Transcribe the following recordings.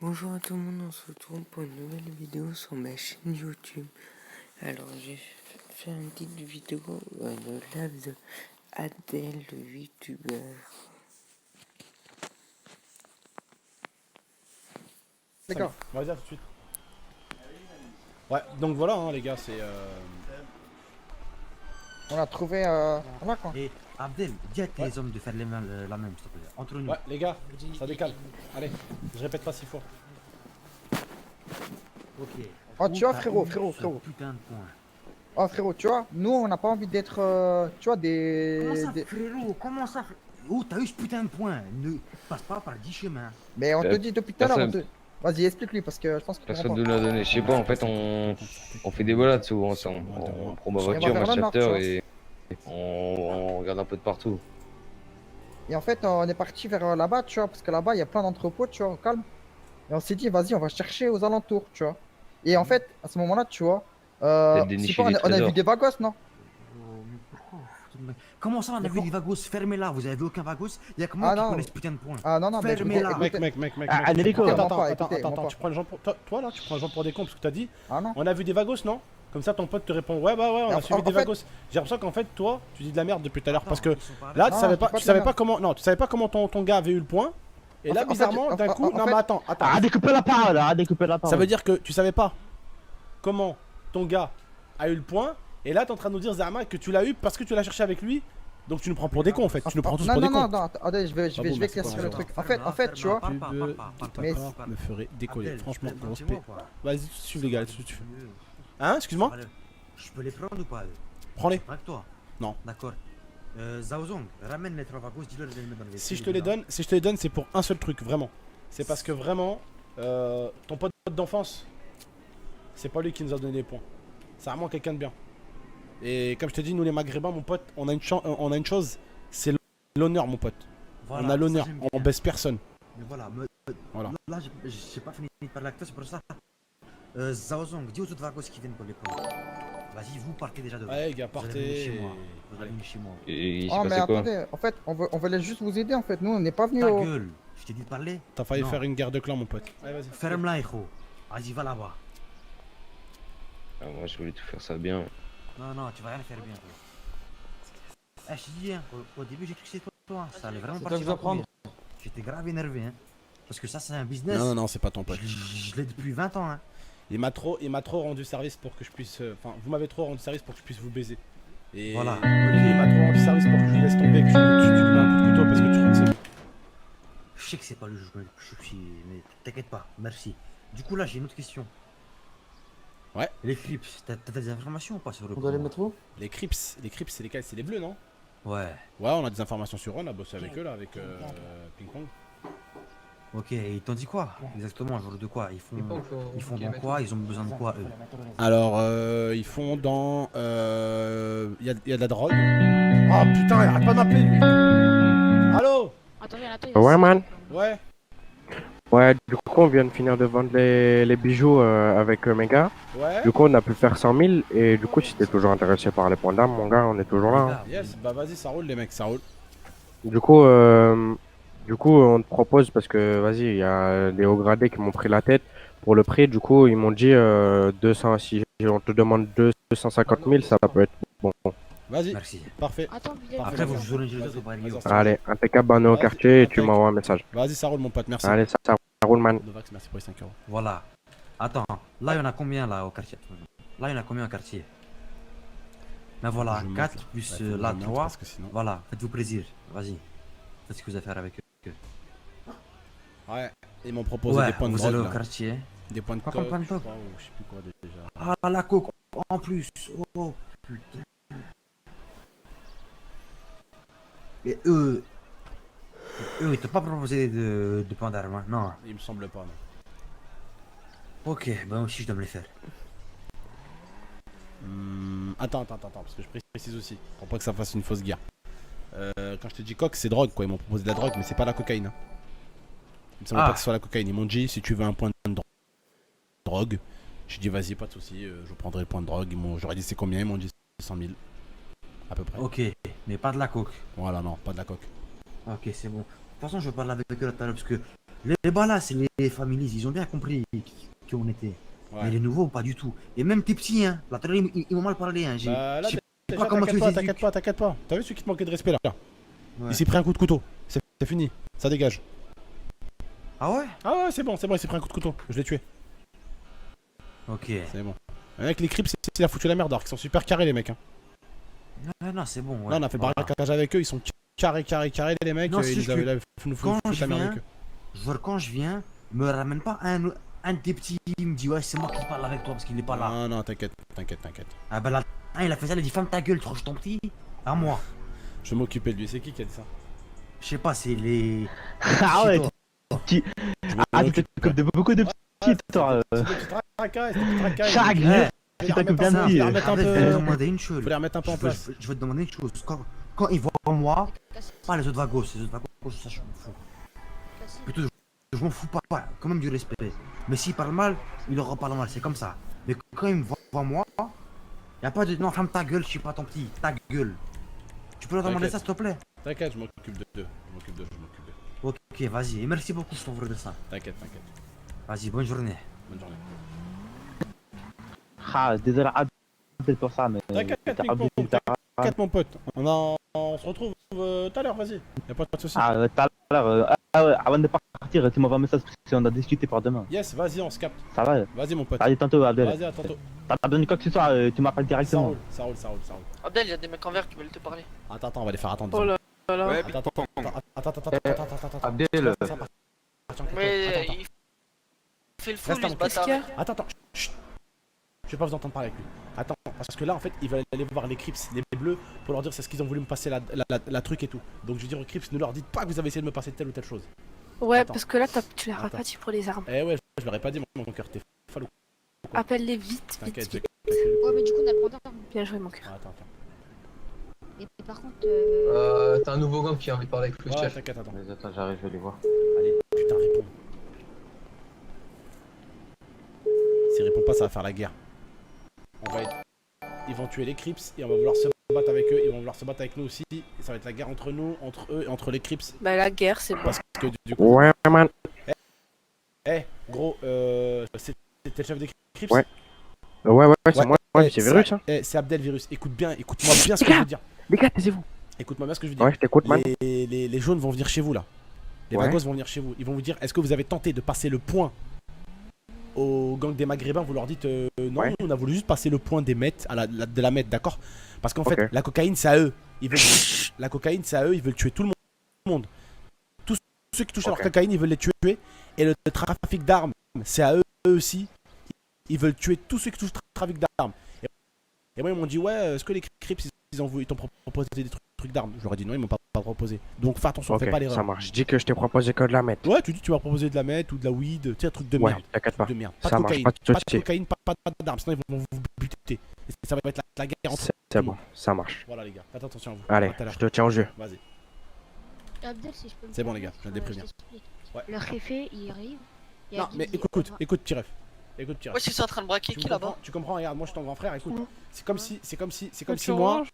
Bonjour à tout le monde, on se retrouve pour une nouvelle vidéo sur ma chaîne YouTube. Alors j'ai fait une petite vidéo de live de Adèle, le youtubeur. D'accord. On va dire tout de suite. Ouais, donc voilà hein, les gars, c'est... On a trouvé... Voilà quoi. Et Abdel, dis à tes hommes de faire la même, s'il te plaît. Entre nous. Ouais, les gars, ça décale. Allez, je répète pas 6 fois. Ok. Oh, tu vois, T'as frérot, eu frérot, ce frérot. Putain de point. Oh, frérot, tu vois, nous, on n'a pas envie d'être, tu vois, Comment ça, des... frérot? Comment ça? Oh, t'as eu ce putain de point. Ne passe pas par 10 chemins. Mais on te dit depuis tout à l'heure, on te... Personne Vas-y, explique-lui, parce que je pense que tu personne comprends ne pas. l'a donné. Je sais pas, en fait, on fait des balades souvent ensemble. On prend ma Et on va voiture, vers ma le nord, tu vois. chapter et on regarde un peu de partout. Et en fait, on est parti vers là-bas, tu vois, parce que là-bas, il y a plein d'entrepôts, tu vois, au calme. Et on s'est dit, vas-y, on va chercher aux alentours, tu vois. Et en fait, à ce moment-là, tu vois, Peut-être je sais dénicher pas, des on a vu trésors. des vagos, non? Oh, mais pourquoi? Comment ça, on a vu des vagos? Fermez-la. Vous avez vu aucun vagos? Il y a que moi Ah qui non. connais ce putain de point. Ah non, non, mais écoutez, Fermez-la. écoutez. Mec. Enrico. Attends, Écoutez, tu prends les gens pour... Toi là, tu prends les gens pour des cons, parce que t'as dit, Ah non. on a vu des vagos, non? Comme ça, ton pote te répond, ouais, bah ouais, on a suivi des fait- vagos. J'ai l'impression qu'en fait, toi, tu dis de la merde depuis tout à l'heure, parce que Ils sont pas là, avec. tu Non, savais je pas, dis pas tu de la savais pas merde. comment... Non, tu savais pas comment ton gars avait eu le point. Et là, En fait, bizarrement, d'un coup... Non, mais attends. découper la parole, découper la parole. Ça veut dire que tu savais pas comment ton gars a eu le point, et là t'es en train de nous dire Zama que tu l'as eu parce que tu l'as cherché avec lui, donc tu nous prends pour des cons en fait, tu nous prends tous Non, pour des non, cons. non, attendez, je vais éclaircir le truc. En fait, tu vois, mais- Me ferait décoller, Abdel, franchement, tu peux grosse les paix. prendre chez moi, Vas-y, suive les gars, tu fais. ou Hein, excuse-moi. pas Je peux les prendre ou pas? Prends-les. Avec toi. Non. D'accord. Zaozong, ramène les 3 vagos, dis-leur de les mettre dans les Si je te les donne, c'est pour un seul truc, vraiment. C'est parce que vraiment, ton pote d'enfance, c'est pas lui qui nous a donné les points. C'est vraiment quelqu'un de bien. Et comme je te dis, nous les Maghrébins, mon pote, on a une chose, c'est l'honneur, mon pote. Voilà, On a l'honneur, ça, j'aime on bien. baisse personne. Mais voilà, Voilà. là, j'ai pas fini de parler avec toi, c'est pour ça. Zaozong, dis aux autres vagos qui viennent pour les prendre. Vas-y, vous partez déjà de Ouais, gars, Vous allez venir partez. chez moi. Vous allez venir chez moi. Et il s'est Oh, mais passé quoi? attendez, en fait, on veut juste vous aider, en fait. Nous, on n'est pas venus Ta au... gueule, je t'ai dit de parler. T'as failli Non. faire une guerre de clans, mon pote. Allez, vas-y. Ferme-la, Echo. Vas-y, va là-bas. Ah, moi, je voulais tout faire ça bien. Non, tu vas rien faire bien, toi. Eh, je te dis, hein, au début, j'ai cru que c'était toi. Ça allait vraiment partir en couille. J'étais grave énervé, hein. Parce que ça, c'est un business. Non, c'est pas ton pote. Je l'ai depuis 20 ans, hein. Il m'a trop rendu service pour que je puisse. Enfin, vous m'avez trop rendu service pour que je puisse vous baiser. Et Voilà. lui, il m'a trop rendu service pour que je lui laisse tomber, que tu lui mets un coup de couteau parce que tu crois que c'est. Je sais que c'est pas le juge, mais t'inquiète pas, merci. Du coup, là, j'ai une autre question. Ouais. Les clips, t'as des informations ou pas sur le On doit les coup mettre où? Les Crips, c'est lesquels? C'est les bleus, non? Ouais. Ouais, on a des informations sur eux, on a bossé avec eux là, avec Ping Pong. Ok, et ils t'ont dit quoi? Exactement, genre de quoi? Ils font dans quoi? Ils ont besoin de quoi, eux? Alors, ils font dans. Il y a de la drogue. Oh putain, il arrête pas de m'appeler lui! Allô? Ouais, man. Ouais. Ouais, du coup, on vient de finir de vendre les bijoux avec mes gars. Ouais. Du coup, on a pu faire 100 000. Et du coup, si t'es toujours intéressé par les points d'âme, mon gars, on est toujours là. hein. Yes, bah vas-y, ça roule les mecs, ça roule. Du coup, on te propose, parce que, vas-y, il y a des hauts gradés qui m'ont pris la tête. Pour le prix, du coup, ils m'ont dit 200, si on te demande 250 000, ça peut être bon. Vas-y, Merci. parfait. Après, vous jouez les autres, pas les autres. Allez, impeccable, on est au Vas-y, quartier et tu impec. m'envoies un message. Vas-y, ça roule mon pote, merci. Allez, ça roule, man. Novax, merci pour les 5 euros. Voilà. Attends, là, il y en a combien, là, au quartier? Là, il y en a combien au quartier? Ben voilà, Je 4 monte. plus Ouais, faut que je là, monte, 3. parce que sinon- Voilà, faites-vous plaisir. Vas-y. Faites ce que vous avez à faire avec eux. Ouais, ils m'ont proposé Ouais, des points de vous allez drogue au là. quartier. Des points de Quoi coke, comme point de je coke crois, ou je sais plus quoi déjà. Ah, la coke en plus. Oh, putain. Et eux, ils t'ont pas proposé de point d'arme, hein? Non. Il me semble pas, non. Ok, ben aussi je dois me les faire. Attends, parce que je précise aussi, pour pas que ça fasse une fausse guerre. Quand je te dis coke, c'est drogue quoi, ils m'ont proposé de la drogue, mais c'est pas la cocaïne. Hein. Il me semble Ah. pas que ce soit la cocaïne, ils m'ont dit si tu veux un point de drogue, j'ai dit vas-y, pas de soucis, je prendrai le point de drogue, j'aurais dit c'est combien, ils m'ont dit 100 000, à peu près. Ok, mais pas de la coke. Voilà, non, pas de la coke. Ok, c'est bon. De toute façon, je vais parler avec eux tout à l'heure parce que Les ballas, c'est les families, ils ont bien compris qui on était. Ouais. Mais les nouveaux, pas du tout. Et même tes petits, hein. Là, tout à l'heure, ils m'ont mal parlé, hein. Bah là, je sais déjà, pas comment tu les t'inquiète éduques. pas, t'inquiète pas. T'as vu celui qui te manquait de respect là? Ouais. Il s'est pris un coup de couteau. C'est fini. Ça dégage. Ah ouais? Ah ouais, c'est bon, il s'est pris un coup de couteau. Je l'ai tué. Ok. C'est bon. Avec les creeps, il a foutu la merde alors qu'ils sont super carrés les mecs. Hein. Non, c'est bon. Ouais. Là, on a fait le Voilà. barrage avec eux, ils sont carrés les mecs. Non, c'est Ils juste avaient que nous quand foutre je la merde viens- avec eux. Genre, quand je viens, me ramène pas un de tes petits, il me dit, ouais, c'est moi qui parle avec toi parce qu'il est pas là. Non, t'inquiète. Ah bah là, il a fait ça, il a dit, ferme ta gueule, trop ton petit. À moi. Je vais m'occuper de lui. C'est qui a dit ça? Je sais pas, c'est les. Ah ouais, Je ah, tu t'occupes de beaucoup de petits, toi. C'est des petits tracailles, Chaque jour, tu t'occupes bien de Faut filles. les remettre un Arrête, je vais te peu. demander une chose. Faut les remettre un peu en place. Je vais te demander une chose. Quand ils voient moi, pas les autres vagos, les autres vagos, ça je m'en fous. Plutôt, je m'en fous pas, quand même du respect. Mais s'ils parlent mal, ils leur parlent mal, c'est comme ça. Mais quand ils me voient moi, y a pas de non, ferme ta gueule, je suis pas ton petit, ta gueule. Tu peux leur demander ça s'il te plaît? T'inquiète, je m'occupe d'eux. Ok, vas-y, et merci beaucoup, je t'envoie de ça. T'inquiète. Vas-y, bonne journée. Bonne journée. Ah, désolé Abdel pour ça, mais T'inquiète, t'as ping-pong, abusé de ta T'inquiète mon pote. On se retrouve tout à l'heure, vas-y. Y'a pas de soucis. Ah, tout à l'heure, ouais, avant de partir, tu m'envoies un message parce qu'on a discuté par demain. Yes, vas-y, on se capte. Ça va? Vas-y mon pote. Allez, tantôt, Abdel. Vas-y, à tantôt. T'as besoin de quoi que ce soit, tu m'appelles Ça directement. roule. Abdel, il y a des mecs en vert qui veulent te parler. Attends, on va les faire attendre. Oh là là. Ouais, Attends. Abdel, Mais il fait le fou, Reste lui, un ce peu. bâtard. Attends. Chut. Je vais pas vous entendre parler avec lui. Attends, parce que là en fait, ils veulent aller voir les Crips, les bleus, pour leur dire c'est ce qu'ils ont voulu me passer la truc et tout. Donc je vais dire aux Crips, ne leur dites pas que vous avez essayé de me passer telle ou telle chose. Ouais, Attends. parce que là, tu leur as Attends. pas dit pour les armes. Eh ouais, je leur ai pas dit mon cœur, t'es falou. Appelle-les vite, T'inquiète, vite. Ouais, mais du coup, on a le droit d'armes. Bien joué, mon cœur. Attends. Et par contre, t'as un nouveau gang qui a envie de parler avec le Ouais, chef. t'inquiète, attends. Mais attends, j'arrive, je vais les voir. Allez, putain, réponds. S'ils répondent pas, ça va faire la guerre. Ils vont tuer les Crips et on va vouloir se battre avec eux. Ils vont vouloir se battre avec nous aussi. Et ça va être la guerre entre nous, entre eux et entre les Crips. Bah, la guerre, c'est bon. Parce que du coup. Ouais, man. Gros, c'était le chef des Crips? Ouais. Ouais, c'est moi, Ouais, c'est Virus, hein. C'est Abdel Virus. Écoute-moi bien ce que je veux dire. Les gars, taisez-vous. Écoute-moi bien ce que je veux dire. Ouais, je t'écoute, man. Les jaunes vont venir chez vous là. Les Ouais. vagos vont venir chez vous. Ils vont vous dire est-ce que vous avez tenté de passer le point au gang des Maghrébins? Vous leur dites non, Ouais. on a voulu juste passer le point des mètres, de la mètre, d'accord? Parce qu'en Ok. fait, la cocaïne c'est à eux. La cocaïne c'est à eux, ils veulent tuer tout le monde. Tous ceux qui touchent à leur Ok. cocaïne, ils veulent les tuer. Et le trafic d'armes, c'est à eux aussi. Ils veulent tuer tous ceux qui touchent au trafic d'armes. Et moi, ils m'ont dit, ouais, est-ce que les Crips, ils t'ont proposé des trucs d'armes? Je leur ai dit non, ils m'ont pas proposé. Donc fais attention, Ok, fais pas l'erreur. ça marche. Je dis que je t'ai proposé que de la mettre. Ouais, tu dis, tu m'as proposé de la mettre ou de la weed, tu sais, un truc de Ouais, merde. t'inquiète pas. De merde. Pas Ça de marche, cocaïne, pas de pas de soucis. cocaïne, pas d'armes, sinon ils vont vous buter. Et ça va être la guerre entre C'est bon, ça marche. Voilà, les gars, faites attention à vous. Allez, À tout à l'heure. je te tiens au jeu. Vas-y. Abdel, si je peux me C'est bon, les gars, permettre, je viens de les prévenir. t'explique. Ouais. Le réfé, il arrive. il Non, a dit mais qu'il- écoute, petit ref. Écoute, petit ref. Ouais, c'est en train de braquer qui là-bas? Tu comprends, regarde, moi je suis ton grand frère, écoute. C'est comme si tu moi, orange.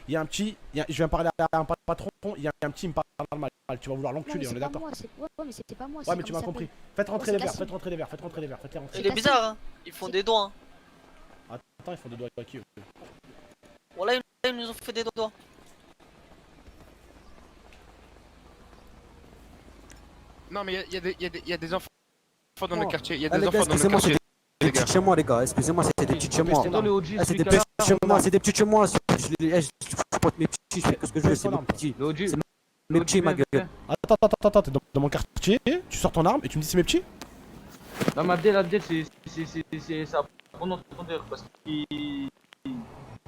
il y a un petit, je viens parler à un patron, il y a un petit, il me parle mal. Tu vas vouloir Non, mais l'enculer, on c'est est pas d'accord? moi, ouais, mais c'était pas moi. Ouais, c'est mais tu comme m'as ça compris. s'appelle. Faites rentrer Ouais, les c'est verres, Cassim. faites rentrer les verres. Il est bizarre, hein. Ils font des doigts, hein. Attends, ils font des doigts à qui eux? Bon, là, ils nous ont fait des doigts. Non, mais il y a des enfants dans le quartier. Il y a Ah, des les gars, enfants dans le excusez-moi, quartier. c'est des petits chez moi, les gars. Excusez-moi, c'était des petits chez moi. Ah, c'est des petits chez moi, c'est des petits chez moi. Je supporte mes petits, je fais ce que je veux, c'est mes petits. C'est mes petits, ma gueule. Attends, t'es dans mon quartier, tu sors ton arme et tu me dis c'est mes petits? Non, mais Abdel, c'est à bon entendeur parce qu'il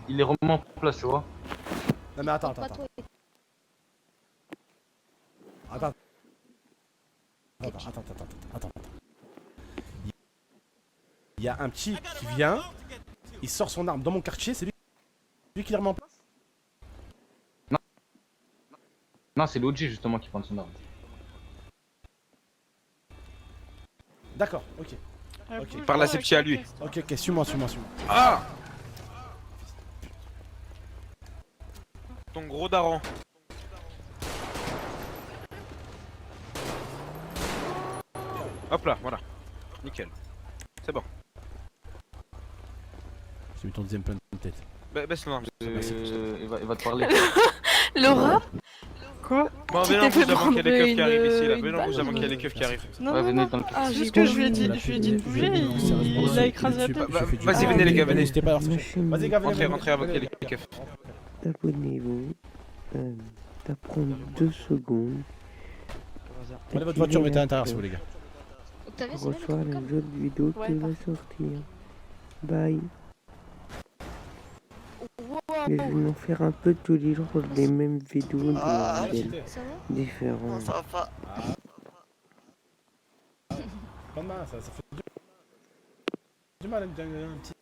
est vraiment en place, tu vois. Non, mais attends. Attends. Il y a un petit qui vient, il sort son arme dans mon quartier, c'est lui qui les remet en place? Non, c'est l'OG justement qui prend son arme. D'accord, ok. Par la septie à lui. Ok, suis-moi. Ah! Ton gros daron. Hop là, voilà. Nickel. C'est bon. J'ai mis ton deuxième plein de tête. Baisse le nom. Il va te parler. Laura Quoi Bon, Qui venez en t'a fait bouge avant qu'il y ait les prendre keufs qui arrivent ici, là. une Venez en bouge balle avant qu'il y ait les keufs qui arrivent. Non, Ouais, non, venez non. dans le Ah, café. juste que je lui ai dit de bouger, il a écrasé la tête. Vas-y, venez les gars, venez. N'hésitez pas à leur Vas-y, gars, venez. Rentrez avant qu'il y ait les keufs. Abonnez-vous. Ça prend 2 secondes. Prenez votre voiture, mettez à l'intérieur si vous voulez, les gars. Octavia, Pour c'est bien recevoir le les autres vidéos Ouais, qui va parfait. sortir. Bye. Wow. Et je vais en faire un peu tous les jours les mêmes vidéos de modèles Ça va différents. Pas de mal, ça fait du mal un petit